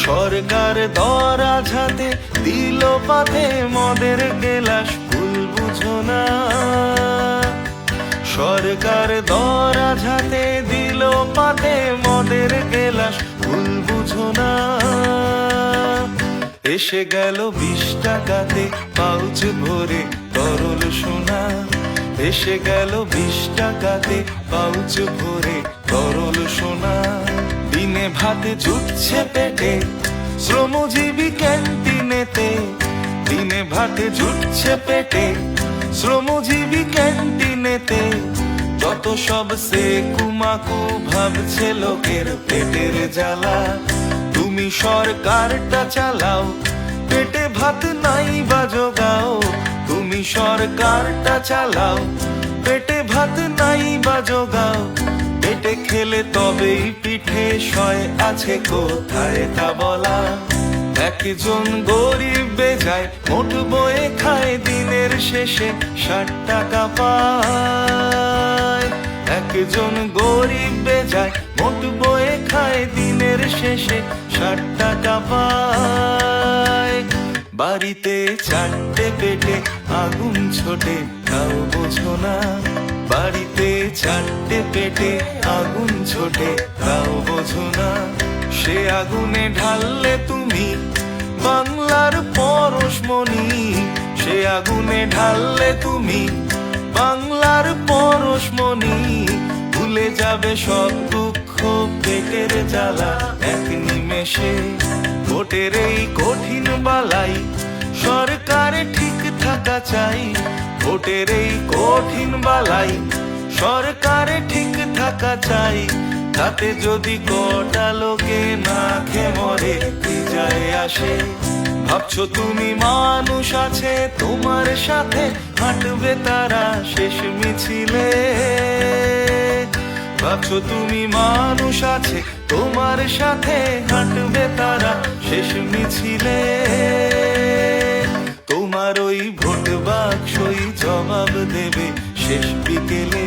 সরকার দরাঝাতে দিল পাতে মদের গেলাস, ভুল বুঝো না। সরকার দরাঝাতে দিল পাতে মদের গেলাস, ভুল বুঝো না। এসে গেল 20 টাকাতে পাউচ ভরে তরল সোনা। এসে গেল 20 টাকাতে পাউচ ভরে তরল সোনা। দিনে ভাতে জুটছে পেটে শ্রমজীবী ক্যান্টিনেতে। দিনে ভাতে জুটছে পেটে শ্রমজীবী ক্যান্টিনেতে। যত সব সে কুমাকু ভাবছে লোকের পেটের জ্বালা। তুমি সরকারটা চালাও, পেটে ভাত নাই বা জোগাও। তুমি সরকারটা চালাও, পেটে ভাত নাই বা জোগাও। পেটে খেলে তবেই পিঠে সয়, আছে কোথায় তা বলা। একজন গরিব বেজায় মোট বয়ে খায়, দিনের শেষে 60 টাকা পায়। একজন গরিব বেজায় মোট বয়ে খায়, দিনের শেষে 60 টাকা পায়। বাড়িতে 4টে পেটে আগুন ছোটে, তাও বোঝো না। বাড়িতে 4টে পেটে আগুন ছোটে, তাও বোঝো না। সে আগুনে ঢাললে তুমি বাংলার পরশমণি। সে আগুনে ঢাললে তুমি বাংলার পরশমণি। ভুলে যাবে সব দুঃখ পেটের জ্বালা এক নিমেষে। ভোটের এই কঠিন বালাই সরকারে ঠিক থাকা চাই। ভোটের এই কঠিন বালাই সরকারে ঠিক থাকা চাই। তাতে যদি কটা লোকে না খেয়ে মরে, কি যায় আসে। ভাবছো তুমি মানুষ আছে তোমার সাথে, হাঁটবে তারা শেষ মিছিলে। ভাবছো তুমি মানুষ আছে তোমার সাথে, হাঁটবে তারা শেষ মিছিলে। তোমার ওই ভোট বাক্সই জবাব দেবে শেষ বিকেলে।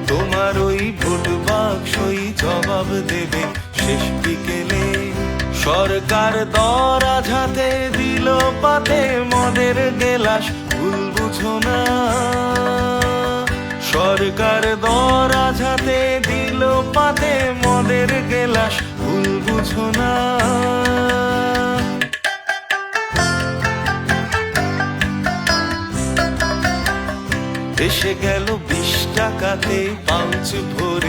তোমার ওই ভোট বাক্সই জবাব দেবে শেষ বিকেলে। সরকার দরাঝাতে দিল পাতে মদের গেলাস, ভুল বুঝো না। সরকার দরাঝাতে দিল পাতে মদের গেলাস, ভুল বুঝো না। এসে গেল 20 টাকাতে পাউচ ভরে